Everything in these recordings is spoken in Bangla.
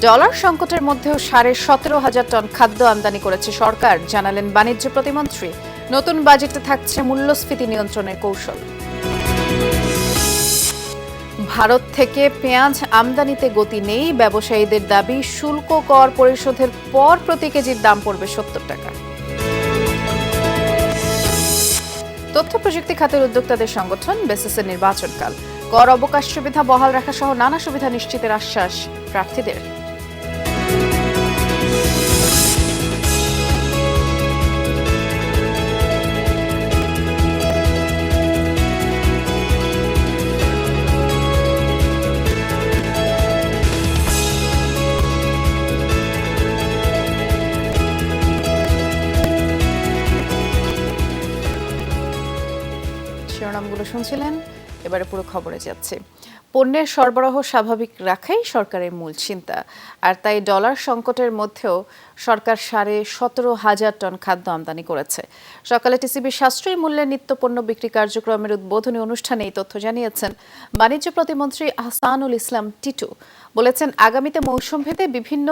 ডলার সংকটের মধ্যেও 17,500 টন খাদ্য আমদানি করেছে সরকার, জানালেন বাণিজ্য প্রতিমন্ত্রী। নতুন বাজেটে থাকছে মূল্যস্ফীতি নিয়ন্ত্রণের কৌশল। ভারত থেকে পেঁয়াজ আমদানিতে গতি নেই, ব্যবসায়ীদের দাবি শুল্ক কর পরিশোধের পর প্রতি কেজির দাম পড়বে 70 টাকা। তথ্য প্রযুক্তি খাতের উদ্যোক্তাদের সংগঠন বেসিসের নির্বাচনকাল, কর অবকাশ সুবিধা বহাল রাখা সহ নানা সুবিধা নিশ্চিতের আশ্বাস প্রার্থীদের। শিরোনামগুলো শুনছিলেন, এবারে পুরো খবরে যাচ্ছে। পণ্যের সরবরাহ স্বাভাবিক রাখাই সরকারের মূল চিন্তা, আর তাই ডলার সংকটের মধ্যেও সরকার 17,500 টন খাদ্য আমদানি করেছে। সকালে টিসিবির সাশ্রয়ী মূল্যের নিত্যপণ্য বিক্রি কার্যক্রমের উদ্বোধনী অনুষ্ঠানে এই তথ্য জানিয়েছেন বাণিজ্য প্রতিমন্ত্রী আহসানুল ইসলাম টিটু। বলেছেন, আগামীতে মৌসুম ভেদে বিভিন্ন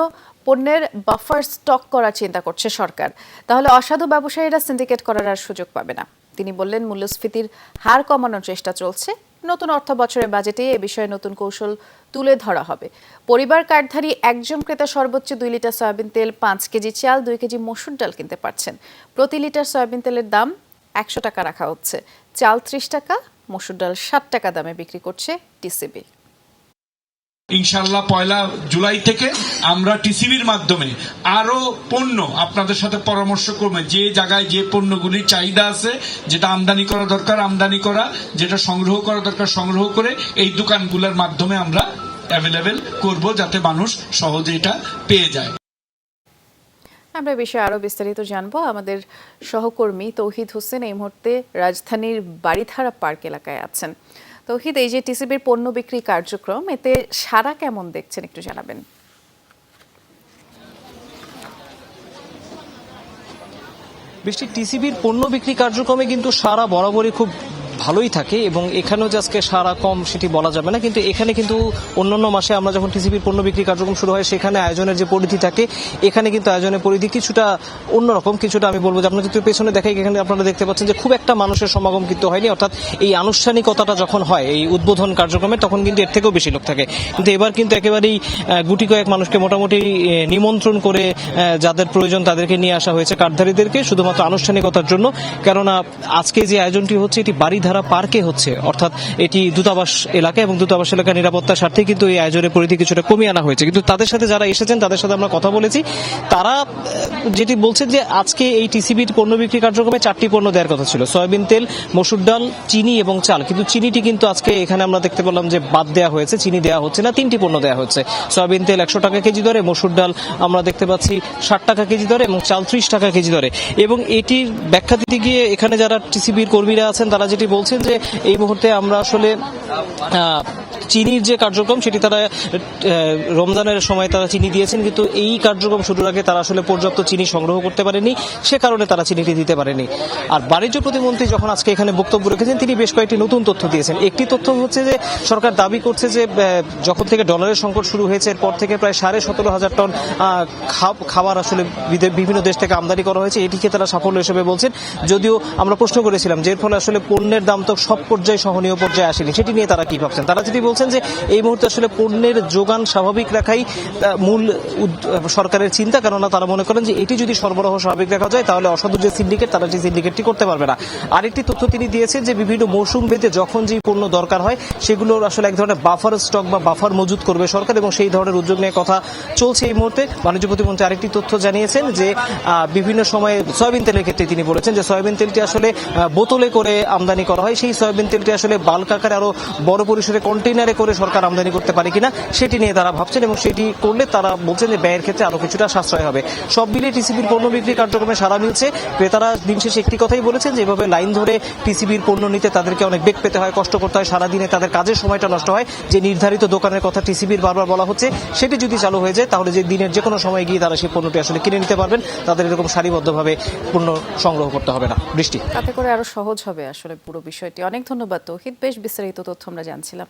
পণ্যের বাফার স্টক করার চিন্তা করছে সরকার, তাহলে অসাধু ব্যবসায়ীরা সিন্ডিকেট করার আর সুযোগ পাবে না। তিনি বললেন, মূল্যস্ফীতির হার কমানোর চেষ্টা চলছে। নতুন অর্থ বছরের বাজেটে এ বিষয়ে নতুন কৌশল তুলে ধরা হবে। পরিবার কার্ডধারী একজন ক্রেতা সর্বোচ্চ 2 লিটার সয়াবিন তেল, 5 কেজি চাল, 2 কেজি মসুর ডাল কিনতে পারছেন। প্রতি লিটার সয়াবিন তেলের দাম 100 টাকা রাখা হচ্ছে। চাল 30 টাকা, মসুর ডাল 60 টাকা দামে বিক্রি করছে টিসিবি। ইনশাআল্লাহ 1 জুলাই থেকে আমরা টিসিবির মাধ্যমে আরো পণ্য আপনাদের সাথে পরামর্শ করব, যে জায়গায় যে পণ্যগুলির চাহিদা আছে, যেটা আমদানি করা দরকার আমদানি করা, যেটা সংগ্রহ করা দরকার সংগ্রহ করে এই দোকানগুলোর মাধ্যমে আমরা অ্যাভেলেবেল করব, যাতে মানুষ সহজে এটা পেয়ে যায়। আমরা বিষয়ে আরো বিস্তারিত জানবো। আমাদের সহকর্মী তৌহিদ হোসেন এই মুহূর্তে রাজধানীর বাড়িধারা পার্ক এলাকায় আছেন। তৌহিদ, এই যে টিসিবির পণ্য বিক্রি কার্যক্রম, এতে সাড়া কেমন দেখছেন একটু জানাবেন। বৃষ্টি, টিসিবির পণ্য বিক্রি কার্যক্রমে কিন্তু সারা বরাবরই খুব ভালোই থাকে এবং এখানেও যে আজকে সারা কম সেটি বলা যাবে না। কিন্তু এখানে কিন্তু অন্যান্য মাসে আমরা যখন টিসিবির পণ্য বিক্রি কার্যক্রম শুরু হয় সেখানে আয়োজনের যে পরিধি থাকে, এখানে কিন্তু আয়োজনের পরিধি কিছুটা অন্যরকম। কিছুটা আমি বলবো যে আপনারা যদি পেছনে দেখাই, এখানে আপনারা দেখতে পাচ্ছেন যে খুব একটা মানুষের সমাগম কিন্তু হয়নি। অর্থাৎ এই আনুষ্ঠানিকতাটা যখন হয় এই উদ্বোধন কার্যক্রমে, তখন কিন্তু এর থেকেও বেশি লোক থাকে। কিন্তু এবার কিন্তু একেবারেই গুটি কয়েক মানুষকে মোটামুটি নিমন্ত্রণ করে যাদের প্রয়োজন তাদেরকে নিয়ে আসা হয়েছে, কার্ডধারীদেরকে, শুধুমাত্র আনুষ্ঠানিকতার জন্য। কেননা আজকে যে আয়োজনটি হচ্ছে এটি বাড়িধারা পার্কে হচ্ছে, অর্থাৎ এটি দূতাবাস এলাকা এবং দূতাবাস এলাকার নিরাপত্তার স্বার্থে কিন্তু এই আয়োজনের পরিধি কিছুটা কমিয়ে আনা হয়েছে। কিন্তু তাদের সাথে যারা এসেছেন তাদের সাথে আমরা কথা বলেছি, তারা যেটি বলছেন যে আজকে এই টিসিবির পণ্য বিক্রি কার্যক্রমে 4টি পণ্য দেওয়ার কথা ছিল, সয়াবিন তেল, মসুর ডাল, চিনি এবং চাল। কিন্তু চিনিটি কিন্তু আজকে এখানে আমরা দেখতে পেলাম যে বাদ দেওয়া হয়েছে, চিনি দেওয়া হচ্ছে না। 3টি পণ্য দেওয়া হচ্ছে। সয়াবিন তেল 100 টাকা কেজি দরে, মসুর ডাল আমরা দেখতে পাচ্ছি 60 টাকা কেজি দরে এবং চাল 30 টাকা কেজি দরে। এবং এটির ব্যাখ্যা দিতে গিয়ে এখানে যারা টিসিবির কর্মীরা আছেন তারা যেটি বলছেন যে এই মুহূর্তে আমরা আসলে চিনির যে কার্যক্রম সেটি তারা রমজানের সময় তারা চিনি দিয়েছেন, কিন্তু এই কার্যক্রম শুরুর আগে তারা আসলে পর্যাপ্ত চিনি সংগ্রহ করতে পারেনি, সে কারণে তারা চিনিটি দিতে পারেনি। আর বাণিজ্য প্রতিমন্ত্রী যখন আজকে এখানে বক্তব্য রেখেছেন, তিনি বেশ কয়েকটি নতুন তথ্য দিয়েছেন। একটি তথ্য হচ্ছে যে সরকার দাবি করছে যে যখন থেকে ডলারের সংকট শুরু হয়েছে এরপর থেকে প্রায় 17,500 টন খাবার আসলে বিভিন্ন দেশ থেকে আমদানি করা হয়েছে, এটিকে তারা সাফল্য হিসেবে বলছেন। যদিও আমরা প্রশ্ন করেছিলাম যে এর ফলে আসলে পণ্যের দাম তো সব পর্যায়ে সহনীয় পর্যায়ে আসেনি, সেটি নিয়ে তারা কি ভাবছেন। তারা যেটি বলছেন যে এই মুহূর্তে আসলে পণ্যের যোগান স্বাভাবিক রাখাই মূল সরকারের চিন্তা, কেননা তারা মনে করেন যে এটি যদি সরবরাহ স্বাভাবিক রাখা যায় তাহলে অসাধু যে সিন্ডিকেট তারা যে সিন্ডিকেটটি করতে পারবে না। আরেকটি তথ্য তিনি দিয়েছেন যে বিভিন্ন মৌসুম ভেদে যখন যে পণ্য দরকার হয় সেগুলোর আসলে এক ধরনের বাফার স্টক বা বাফার মজুত করবে সরকার, এবং সেই ধরনের উদ্যোগ নিয়ে কথা চলছে এই মুহূর্তে। বাণিজ্য প্রতিমন্ত্রী আরেকটি তথ্য জানিয়েছেন যে বিভিন্ন সময়ে সয়াবিন তেলের ক্ষেত্রে তিনি বলেছেন যে সয়াবিন তেলটি আসলে বোতলে করে আমদানি করা হয়, সেই সয়াবিন তেলটি আসলে বাল্ক আকারে আরো বড় পরিসরে কন্টেইনারে করে সরকার আমদানি করতে পারে কিনা সেটি নিয়ে তারা ভাবছেন, এবং সেটি করলে তারা বলছেন যে ব্যয়ের ক্ষেত্রে আরো কিছুটা সাশ্রয় হবে। সব মিলিয়ে টিসিবির পণ্য বিক্রি কার্যক্রমে সাড়া মিলছে। ক্রেতারা দিন শেষে একটি কথাই বলেছেন যে এভাবে লাইন ধরে টিসিবির পণ্য নিতে তাদেরকে অনেক বেগ পেতে হয়, কষ্ট করতে হয়, সারাদিনে তাদের কাজের সময়টা নষ্ট হয়। যে নির্ধারিত দোকানের কথা টিসিবির বারবার বলা হচ্ছে, সেটি যদি চালু হয়ে যায় তাহলে যে দিনের যে কোনো সময় গিয়ে তারা সেই পণ্যটি আসলে কিনে নিতে পারবেন, তাদের এরকম সারিবদ্ধভাবে পণ্য সংগ্রহ করতে হবে না। বৃষ্টি, তাতে করে আরো সহজ হবে আসলে পুরো বিষয়টি। অনেক ধন্যবাদ তৌহিদ, বেশ বিস্তারিত তথ্য আমরা জানছিলাম।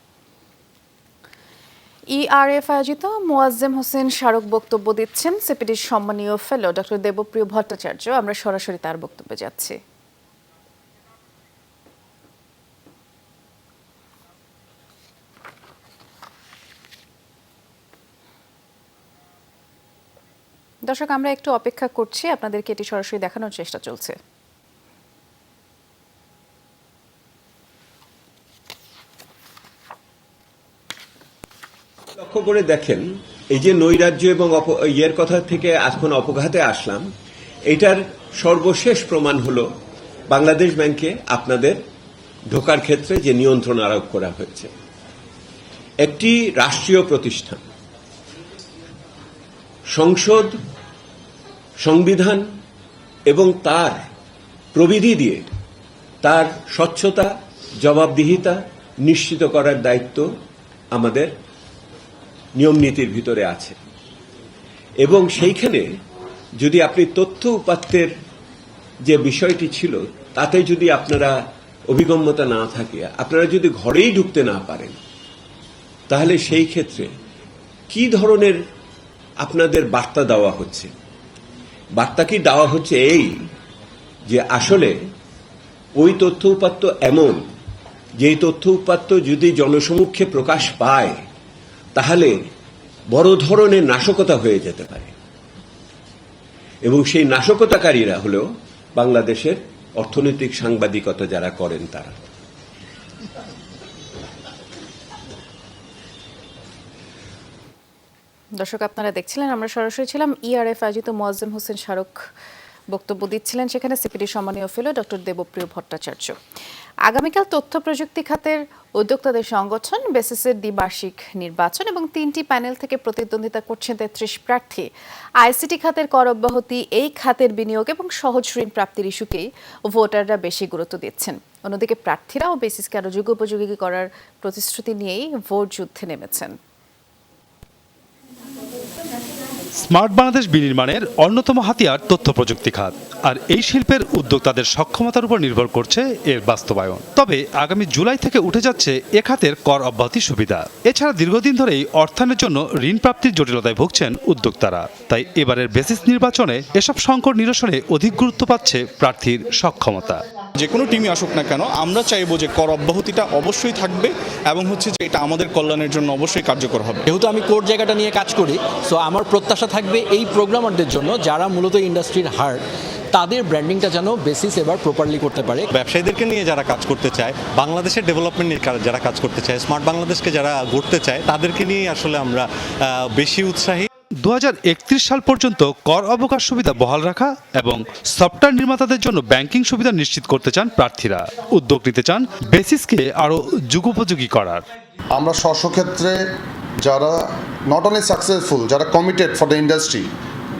ইআরএফ আয়োজিত মোয়াজ্জেম হোসেন স্মারক বক্তব্য দিচ্ছেন সিপিডির সম্মানীয় ফেলো ডক্টর দেবপ্রিয় ভট্টাচার্য। আমরা সরাসরি তার বক্তব্যে যাচ্ছি। দর্শক, আমরা একটু অপেক্ষা করছি, আপনাদেরকে এটি সরাসরি দেখানোর চেষ্টা চলছে। লক্ষ্য করে দেখেন, এই যে নৈরাজ্য এবং ইয়ের কথা থেকে এখন অপঘাতে আসলাম, এটার সর্বশেষ প্রমাণ হলো বাংলাদেশ ব্যাংকে আপনাদের ঢোকার ক্ষেত্রে যে নিয়ন্ত্রণ আরোপ করা হয়েছে। একটি রাষ্ট্রীয় প্রতিষ্ঠান, সংসদ, সংবিধান এবং তার প্রবিধি দিয়ে তার স্বচ্ছতা, জবাবদিহিতা নিশ্চিত করার দায়িত্ব আমাদের নিয়ম নীতির ভিতরে আছে। এবং সেইখানে যদি আপনি তথ্য উপাত্তের যে বিষয়টি ছিল তাতে যদি আপনারা অভিগম্যতা না থাকে, আপনারা যদি ঘরেই ঢুকতে না পারেন, তাহলে সেই ক্ষেত্রে কি ধরনের আপনাদের বার্তা দেওয়া হচ্ছে? বার্তা কি দেওয়া হচ্ছে এই যে আসলে ওই তথ্য উপাত্ত এমন, যেই তথ্য উপাত্ত যদি জনসমক্ষে প্রকাশ পায় তাহলে বড় ধরনের নাশকতা হয়ে যেতে পারে, এবং সেই নাশকতাকারীরা হলেও বাংলাদেশের অর্থনৈতিক সাংবাদিকতা যারা করেন তারা। দর্শক, আপনারা দেখছিলেন, আমরা সরাসরি ছিলাম ইআরএফ আয়োজিত মোয়াজ্জেম হোসেন স্মারক বক্তব্য দিচ্ছিলেন সেখানে সিপিডি সম্মানীয় ফেলো ডক্টর দেবপ্রিয় ভট্টাচার্য। আগামীকাল তথ্য প্রযুক্তি খাতের উদ্যোক্তাদের সংগঠন বেসিসের দ্বিবার্ষিক নির্বাচন এবং 3টি প্যানেল থেকে প্রতিদ্বন্দ্বিতা করছেন 33 প্রার্থী। আইসিটি খাতের কর অব্যাহতি, এই খাতের বিনিয়োগ এবং সহজ ঋণ প্রাপ্তির ইস্যুকেই ভোটাররা বেশি গুরুত্ব দিচ্ছেন। অন্যদিকে প্রার্থীরাও বেসিসকে আরও যুগোপযোগী করার প্রতিশ্রুতি নিয়েই ভোট যুদ্ধে নেমেছেন। স্মার্ট বাংলাদেশ বিনির্মাণের অন্যতম হাতিয়ার তথ্য প্রযুক্তি খাত, আর এই শিল্পের উদ্যোক্তাদের সক্ষমতার উপর নির্ভর করছে এর বাস্তবায়ন। তবে আগামী জুলাই থেকে উঠে যাচ্ছে এ খাতের কর অব্যাহতির সুবিধা। এছাড়া দীর্ঘদিন ধরেই অর্থায়নের জন্য ঋণ প্রাপ্তির জটিলতায় ভুগছেন উদ্যোক্তারা। তাই এবারের বেসিস নির্বাচনে এসব সংকট নিরসনে অধিক গুরুত্ব পাচ্ছে প্রার্থীর সক্ষমতা। যে কোনো টিমই আসুক না কেন, আমরা চাইবো যে কর অব্যাহতিটা অবশ্যই থাকবে এবং হচ্ছে যে এটা আমাদের কল্যাণের জন্য অবশ্যই কার্যকর হবে। যেহেতু আমি কোর জায়গাটা নিয়ে কাজ করি, সো আমার প্রত্যাশা থাকবে এই প্রোগ্রামারদের জন্য যারা মূলত ইন্ডাস্ট্রির হার্ট, তাদের ব্র্যান্ডিংটা যেন বেসিস এবার প্রপারলি করতে পারে। ব্যবসায়ীদেরকে নিয়ে যারা কাজ করতে চায়, বাংলাদেশের ডেভেলপমেন্ট নিয়ে যারা কাজ করতে চায়, স্মার্ট বাংলাদেশকে যারা গড়তে চায়, তাদেরকে নিয়ে আসলে আমরা বেশি উৎসাহী। 2031 সাল পর্যন্ত কর অবকাশ সুবিধা বহাল রাখা এবং সফটওয়্যার নির্মাতাদের জন্য ব্যাংকিং সুবিধা নিশ্চিত করতে চান প্রার্থীরা। উদ্যোগ নিতে চান বেসিসকে আরও যুগোপযোগী করার। আমরা স্বক্ষেত্রে যারা নট অনলি সাকসেসফুল, যারা কমিটেড ফর দ্য ইন্ডাস্ট্রি,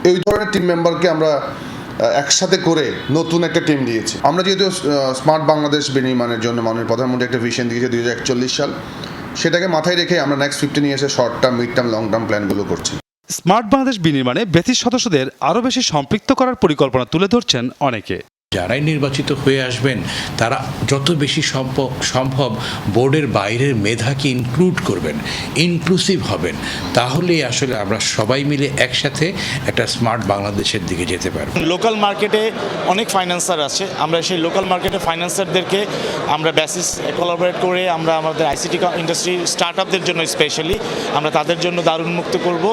এই ধরনের টিম মেম্বারকে আমরা একসাথে করে নতুন একটা টিম দিয়েছি। আমরা যেহেতু স্মার্ট বাংলাদেশ বিনির্মাণের জন্য মাননীয় প্রধানমন্ত্রী একটা ভিশন দিয়েছে 2041 সাল, সেটাকে মাথায় রেখে আমরা নেক্সট 15 ইয়ার্সের short term, mid term, long term প্ল্যানগুলো করছি। স্মার্ট বাংলাদেশ বিনির্মাণে বেসিস সদস্যদের আরও বেশি সম্পৃক্ত করার পরিকল্পনা তুলে ধরছেন অনেকে। যারাই নির্বাচিত হয়ে আসবেন তারা যত বেশি সম্ভব বোর্ডের বাইরের মেধাকে ইনক্লুড করবেন, ইনক্লুসিভ হবেন, তাহলেই আসলে আমরা সবাই মিলে একসাথে একটা স্মার্ট বাংলাদেশের দিকে যেতে পারব। লোকাল মার্কেটে অনেক ফাইন্যান্সার আছে, আমরা সেই লোকাল মার্কেটে ফাইন্যান্সারদেরকে আমরা বেসিস কোলাবোরেট করে আমরা আমাদের আইসিটি ইন্ডাস্ট্রি স্টার্টআপদের জন্য স্পেশালি আমরা তাদের জন্য দারুণ মুক্ত করব।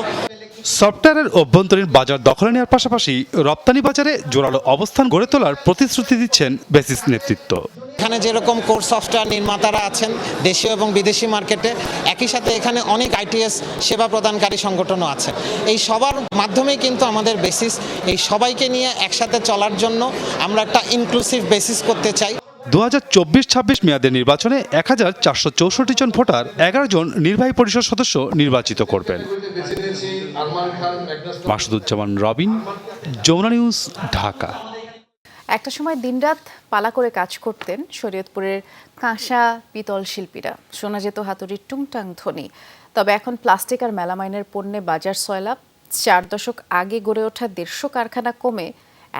সফটওয়্যারের অভ্যন্তরীণ বাজার দখলে নেওয়ার পাশাপাশি রপ্তানি বাজারে জোরালো অবস্থান গড়ে তোলার প্রতিশ্রুতি দিচ্ছেন বেসিস নেতৃত্ব। এখানে যেরকম কোর সফটওয়্যার নির্মাতারা আছেন দেশীয় এবং বিদেশি মার্কেটে, একই সাথে এখানে অনেক আইটিএস সেবা প্রদানকারী সংগঠনও আছে। এই সবার মাধ্যমেই কিন্তু আমাদের বেসিস এই সবাইকে নিয়ে একসাথে চলার জন্য আমরা একটা ইনক্লুসিভ বেসিস করতে চাই। 2024-26 মেয়াদের নির্বাচনে 1464 জন ভোটার 11 জন নির্বাহী পরিষদ সদস্য নির্বাচিত করবেন। মাসুদুজ্জামান রবিন, যমুনা নিউজ, ঢাকা। একটা সময় দিনরাত পালা করে কাজ করতেন শরীয়তপুরের কাঁসা পিতল শিল্পীরা। শোনা যেত হাতুড়ির টুংটাং ধ্বনি। তবে এখন প্লাস্টিক আর মেলামাইনের পণ্যে বাজার সয়লাব। 4 দশক আগে গড়ে ওঠা 150 কারখানা কমে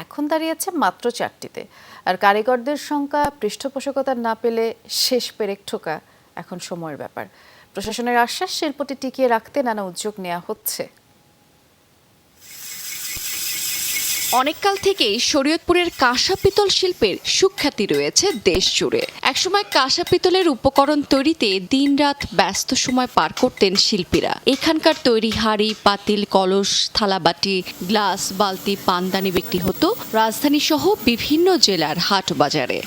এখন দাঁড়িয়েছে মাত্র 4টিতে। আর কারিগরদের সংখ্যা পৃষ্ঠপোষকতা না পেলে শেষ পেরেক ঠোকা এখন সময়ের ব্যাপার। প্রশাসনের আশ্বাস, শিল্পটি টিকিয়ে রাখতে নানা উদ্যোগ নেওয়া হচ্ছে। অনেককাল থেকেই শরীয়তপুরের কাঁসা পিতল শিল্পের সুখ্যাতি রয়েছে দেশ জুড়ে। একসময় কাঁসা পিতলের উপকরণ তৈরিতে দিনরাত ব্যস্ত সময় পার করতেন শিল্পীরা। এখানকার তৈরি হাঁড়ি, পাতিল, কলস, থালাবাটি, গ্লাস, বালতি, পানদানি বিক্রি হতো রাজধানী সহ বিভিন্ন জেলার হাট বাজারে।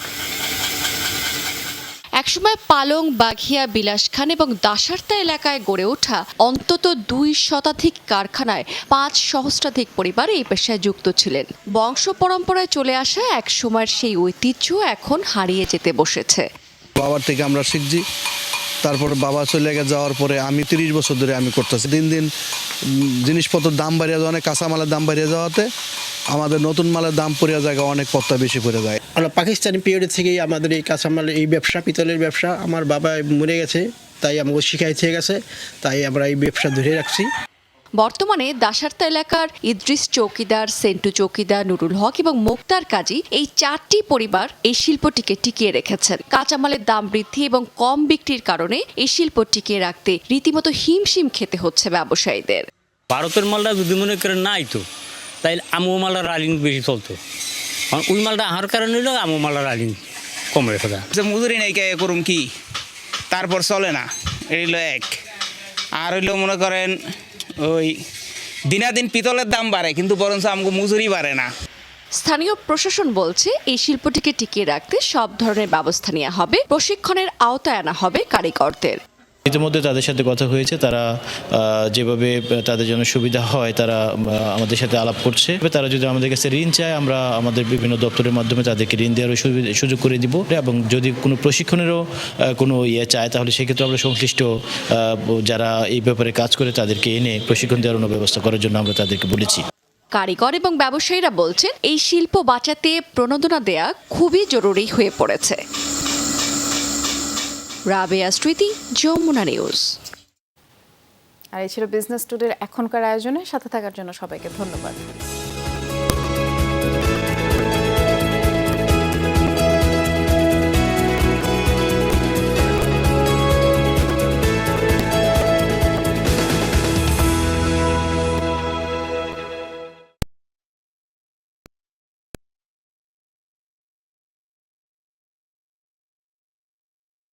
একসময় পালং, বাঘিয়া, বিলাসখান এবং দাসার্তা এলাকায় গড়ে ওঠা অন্তত 2 শতাধিক কারখানায় 5 সহস্রাধিক পরিবার এই পেশায় যুক্ত ছিলেন। বংশ পরম্পরায় চলে আসা এক সময়ের সেই ঐতিহ্য এখন হারিয়ে যেতে বসেছে। বাবার থেকে আমরা শিখছি, তারপর বাবা চলে যাওয়ার পরে আমি 30 বছর ধরে আমি করতেছি। দিন দিন জিনিসপত্রের দাম বাড়িয়ে যাওয়া, অনেক কাঁচামালের দাম বাড়িয়ে যাওয়াতে আমাদের নতুন মালের দাম পড়ে যায়, অনেক পত্তা বেশি পড়ে যায়। আমরা পাকিস্তানি পিরিয়ড থেকেই আমাদের এই কাঁচামালের এই ব্যবসা, পিতলের ব্যবসা, আমার বাবা মরে গেছে তাই আমাকে শিখাইতে গেছে, তাই আমরা এই ব্যবসা ধরে রাখছি। বর্তমানে দাসার্তা এলাকার ইদ্রিস চৌকিদার, সেন্টু চৌকিদার, নুরুল হক এবং মোক্তার কাজী এই 4টি পরিবার এই শিল্পটিকে টিকিয়ে রেখেছেন। কাঁচামালের দাম বৃদ্ধি এবং কম বিক্রির কারণে এই শিল্প টিকিয়ে রাখতে রীতিমতো হিমশিম খেতে হচ্ছে ব্যবসায়ীদের। ভারতের মালটা যদি মনে করেন নাই তো, তাই আমু মালটা রালিং বেশি চলতো। ওই মালটা আহার কারণে হইলো আমু মালটা রালিং কম রেখে দেয়। মজুরি নাই কে করুম কি, তারপর চলে না, এই হইলো এক। আর হইলো মনে করেন ওই দিনাদিন পিতলের দাম বাড়ে, কিন্তু বরঞ্চ আমাকে মজুরি বাড়ে না। স্থানীয় প্রশাসন বলছে এই শিল্পটিকে টিকিয়ে রাখতে সব ধরনের ব্যবস্থা নেওয়া হবে, প্রশিক্ষণের আওতায় আনা হবে কারিগরদের। ইতিমধ্যে তাদের সাথে কথা হয়েছে, তারা যেভাবে তাদের জন্য সুবিধা হয় তারা আমাদের সাথে আলাপ করছে। তারা যদি আমাদের কাছে ঋণ চায়, আমরা আমাদের বিভিন্ন দপ্তরের মাধ্যমে তাদেরকে ঋণ দেওয়ার সুযোগ করে দিব, এবং যদি কোনো প্রশিক্ষণেরও কোনো চায় তাহলে সেক্ষেত্রে আমরা সংশ্লিষ্ট যারা এই ব্যাপারে কাজ করে তাদেরকে এনে প্রশিক্ষণ দেওয়ার ব্যবস্থা করার জন্য আমরা তাদেরকে বলেছি। কারিগর এবং ব্যবসায়ীরা বলছেন এই শিল্প বাঁচাতে প্রণোদনা দেয়া খুবই জরুরি হয়ে পড়েছে। রাবেয়া স্মৃতি, যমুনা নিউজ। আর এই ছিল বিজনেস টুডের এখনকার আয়োজনে। সাথে থাকার জন্য সবাইকে ধন্যবাদ।